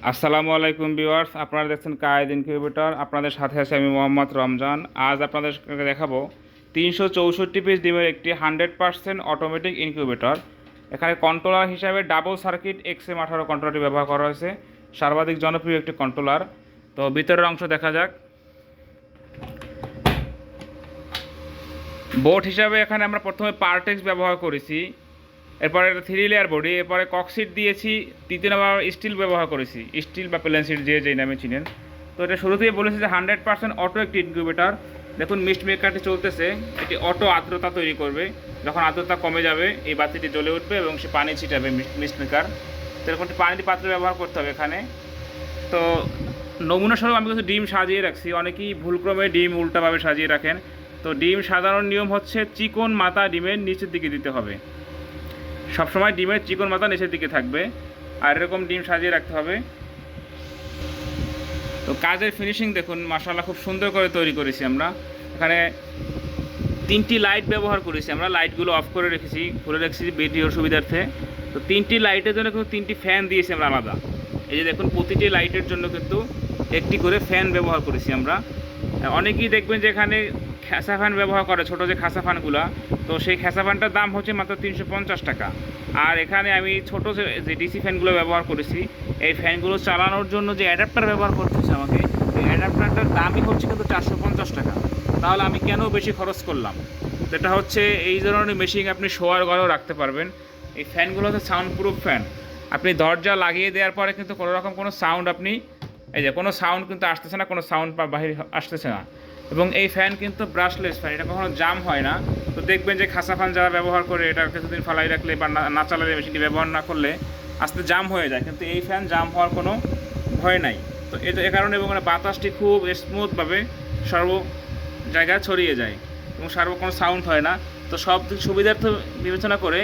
আসসালামু আলাইকুম ভিউয়ার্স, আপনারা দেখছেন কায়েদ ইনকিউবেটর। আপনাদের সাথে আছে আমি মোহাম্মদ রমজান। আজ আপনাদেরকে দেখাবো 364 পিস ডিমের একটি 100% অটোমেটিক ইনকিউবেটর। এখানে কন্ট্রোলার হিসাবে ডাবল সার্কিট XM18 কন্ট্রোলারটি ব্যবহার করা হয়েছে, সর্বাধিক জনপ্রিয় একটি কন্ট্রোলার। তো ভিতরের অংশ দেখা যাক। বোর্ড হিসাবে এখানে আমরা প্রথমে পারটেক্স ব্যবহার করেছি, এরপরে একটা 3 লেয়ার বডি, এরপরে ককশিট দিয়েছি, তৃতীয় নাম্বার স্টিল ব্যবহার করেছি, স্টিল বা প্লেন শিট যেই নামে চিনেন। তো এটা শুরুতেই বলেছি যে 100% অটো একটি ইনকিউবেটর। দেখুন মিস্ট মেকারটি চলতেছে, এটি অটো আর্দ্রতা তৈরি করবে। যখন আর্দ্রতা কমে যাবে এই বাতিটি জ্বলে উঠবে এবং সে পানি ছিটাবে মিস্ট মেকার। তো এরকম একটি পানির পাত্র ব্যবহার করতে হবে এখানে। তো নমুনা স্বরূপ আমি কিছু ডিম সাজিয়ে রাখছি। অনেকেই ভুলক্রমে ডিম উল্টাভাবে সাজিয়ে রাখেন। তো ডিম সাজানোর নিয়ম হচ্ছে চিকন মাথা ডিমের নিচের দিকে দিতে হবে। সবসময় ডিমের চিকন মাথা নিচের দিকে থাকবে, আর এরকম ডিম সাজিয়ে রাখতে হবে। তো কাজের ফিনিশিং দেখুন, মাশাআল্লাহ খুব সুন্দর করে তৈরি করেছি আমরা। এখানে 3টি লাইট ব্যবহার করেছি আমরা, লাইটগুলো অফ করে রেখেছি, খুলে রেখেছি ভিডিওর সুবিধার্থে। তো 3টি লাইটের জন্য কিন্তু 3টি ফ্যান দিয়েছি আমরা আলাদা। এই যে দেখুন, প্রতিটি লাইটের জন্য কিন্তু একটি করে ফ্যান ব্যবহার করেছি আমরা। অনেকেই দেখবেন যে এখানে খাসা ফ্যান ব্যবহার করে, ছোটো যে খাসা ফ্যানগুলো। তো সেই খাসা ফ্যানটার দাম হচ্ছে মাত্র 350 টাকা। আর এখানে আমি ছোটো যে ডিসি ফ্যানগুলো ব্যবহার করেছি, এই ফ্যানগুলো চালানোর জন্য যে অ্যাডাপ্টার ব্যবহার করতে হচ্ছে আমাকে, এই অ্যাডাপ্টারটার দামই হচ্ছে কিন্তু 450 টাকা। তাহলে আমি কেন বেশি খরচ করলাম? যেটা হচ্ছে এই ধরনের মেশিন আপনি শোয়ার ঘরেও রাখতে পারবেন। এই ফ্যানগুলো হচ্ছে সাউন্ড প্রুফ ফ্যান। আপনি দরজা লাগিয়ে দেওয়ার পরে কিন্তু কোনো রকম কোনো সাউন্ড এই যে কোনো সাউন্ড কিন্তু আসতেছে না, কোনো সাউন্ড বাহির আসতেছে না। এবং এই ফ্যান কিন্তু ব্রাশলেস ফ্যান, এটা কখনো জাম হয় না। তো দেখবেন যে খাসা ফ্যান যারা ব্যবহার করে, এটা কিছুদিন ফালাই রাখলে বা না চালালে, মেশিনটি ব্যবহার না করলে আস্তে জাম হয়ে যায়, কিন্তু এই ফ্যান জাম হওয়ার কোনো ভয় নাই। তো এ কারণে এবং বাতাসটি খুব স্মুথভাবে সর্ব জায়গায় ছড়িয়ে যায় এবং কোনো সাউন্ড হয় না। তো সব সুবিধার্থ বিবেচনা করে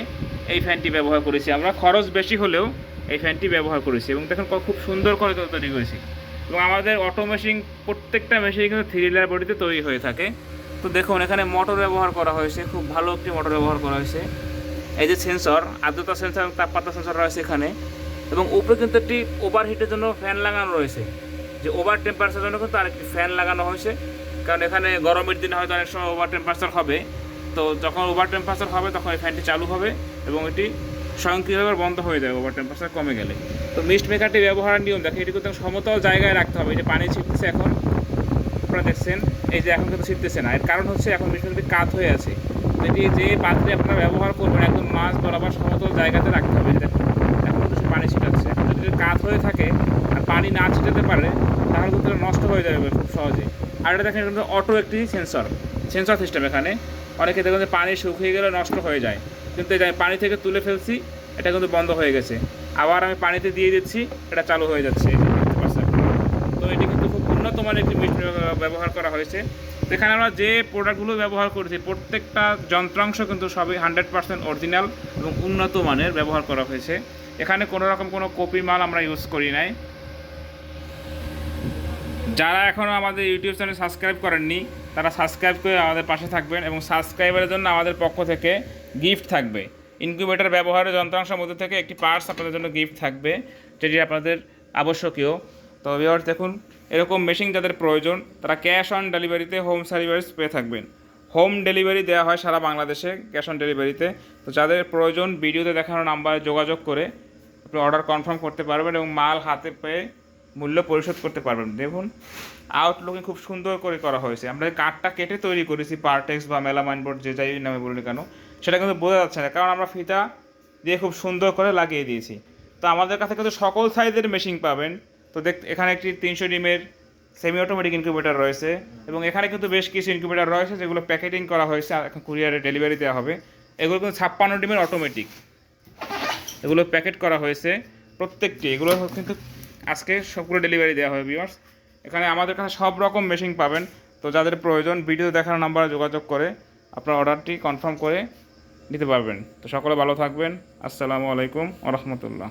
এই ফ্যানটি ব্যবহার করেছি আমরা। খরচ বেশি হলেও এই ফ্যানটি ব্যবহার করেছি এবং দেখুন খুব সুন্দর করে তৈরি করেছি। এবং আমাদের অটো মেশিন, প্রত্যেকটা মেশিন কিন্তু 3 লেয়ার বডিতে তৈরি হয়ে থাকে। তো দেখুন এখানে মোটর ব্যবহার করা হয়েছে, খুব ভালো একটি মোটর ব্যবহার করা হয়েছে। এই যে সেন্সর, আর্দ্রতা সেন্সর, তাপমাত্রা সেন্সর রয়েছে এখানে। এবং উপরে কিন্তু একটি ওভারহিটের জন্য ফ্যান লাগানো রয়েছে, যে ওভার টেম্পারেচারের জন্য কিন্তু আরেকটি ফ্যান লাগানো হয়েছে। কারণ এখানে গরমের দিনে হয়তো অনেক সময় ওভার টেম্পারেচার হবে। তো যখন ওভার টেম্পারেচার হবে তখন এই ফ্যানটি চালু হবে এবং এটি স্বয়ংক্রিয়ভাবে বন্ধ হয়ে যাবে ওভার টেম্পারেচার কমে গেলে। তো মিস্ট মেকারটি ব্যবহারের নিয়ম দেখে, এটি কিন্তু সমতল জায়গায় রাখতে হবে। এই যে পানি ছিটতেছে এখন, আপনারা দেখছেন, এই যে এখন কিন্তু ছিটতেছে না। এর কারণ হচ্ছে এখন মিস্ট মেকারটি কাত হয়ে আছে। এটি যে পাত্রে আপনারা ব্যবহার করবেন একদম মাছ বরাবর সমতল জায়গাতে রাখতে হবে। দেখুন এখন কিন্তু পানি ছিটাচ্ছে। এখন যদি কাত হয়ে থাকে আর পানি না ছিটাতে পারে তাহলে কিন্তু নষ্ট হয়ে যাবে খুব সহজে। আর এটা দেখেন কিন্তু অটো একটি সেন্সর সিস্টেম। এখানে অনেকে দেখুন যে পানি শুকিয়ে গেলে নষ্ট হয়ে যায়, কিন্তু এই পানি থেকে তুলে ফেলছি, এটা কিন্তু বন্ধ হয়ে গেছে। আবার আমি পানিতে দিয়ে দিচ্ছি, এটা চালু হয়ে যাচ্ছে। তো এটি কিন্তু খুব উন্নত মানের একটি মিস্ট ব্যবহার করা হয়েছে। এখানে আমরা যে প্রোডাক্টগুলো ব্যবহার করেছি প্রত্যেকটা যন্ত্রাংশ কিন্তু সবই 100% অরিজিনাল এবং উন্নত মানের ব্যবহার করা হয়েছে। এখানে কোনো রকম কোনো কপি মাল আমরা ইউজ করি নাই। যারা এখনও আমাদের ইউটিউব চ্যানেল সাবস্ক্রাইব করেননি তারা সাবস্ক্রাইব করে আমাদের পাশে থাকবেন, এবং সাবস্ক্রাইবারের জন্য আমাদের পক্ষ থেকে গিফট থাকবে। ইনকিউবেটর ব্যবহারের যন্ত্রাংশের মধ্যে থেকে একটি পার্টস আপনাদের জন্য গিফট থাকবে, যেটি আপনাদের আবশ্যকীয়। তো ভিউয়ার্স দেখুন, এরকম মেশিন যাদের প্রয়োজন তারা ক্যাশ অন ডেলিভারিতে হোম সার্ভিস পেয়ে থাকবেন। হোম ডেলিভারি দেওয়া হয় সারা বাংলাদেশে ক্যাশ অন ডেলিভারিতে। তো যাদের প্রয়োজন ভিডিওতে দেখানো নাম্বারে যোগাযোগ করে আপনি অর্ডার কনফার্ম করতে পারবেন এবং মাল হাতে পেয়ে মূল্য পরিশোধ করতে পারবেন। দেখুন আউটলুকিং খুব সুন্দর করে করা হয়েছে। আমরা কাঠটা কেটে তৈরি করেছি, পারটেক্স বা মেলামাইন বোর্ড যে যাই নামে বলি কেন, সেটা কিন্তু বোঝা যাচ্ছে না, কারণ আমরা ফিতা দিয়ে খুব সুন্দর করে লাগিয়ে দিয়েছি। তো আমাদের কাছে কিন্তু সকল সাইজের মেশিন পাবেন। তো এখানে একটি 300 ডিমের সেমি অটোমেটিক ইনকিউবেটর রয়েছে, এবং এখানে কিন্তু বেশ কিছু ইনকিউবেটর রয়েছে যেগুলো প্যাকেটিং করা হয়েছে, এখন কুরিয়ারে ডেলিভারি দেওয়া হবে। এগুলো কিন্তু 56 ডিমের অটোমেটিক, এগুলো প্যাকেট করা হয়েছে প্রত্যেকটি। এগুলো কিন্তু আজকে সবগুলো ডেলিভারি দেওয়া হবে ভিউয়ার্স। এখানে আমাদের কাছে সব রকম মেশিন পাবেন। তো যাদের প্রয়োজন ভিডিও দেখার নাম্বারে যোগাযোগ করে আপনার অর্ডারটি কনফার্ম করে নিতে পারবেন। তো সকলে ভালো থাকবেন। আসসালামু আলাইকুম ওয়া রাহমাতুল্লাহ।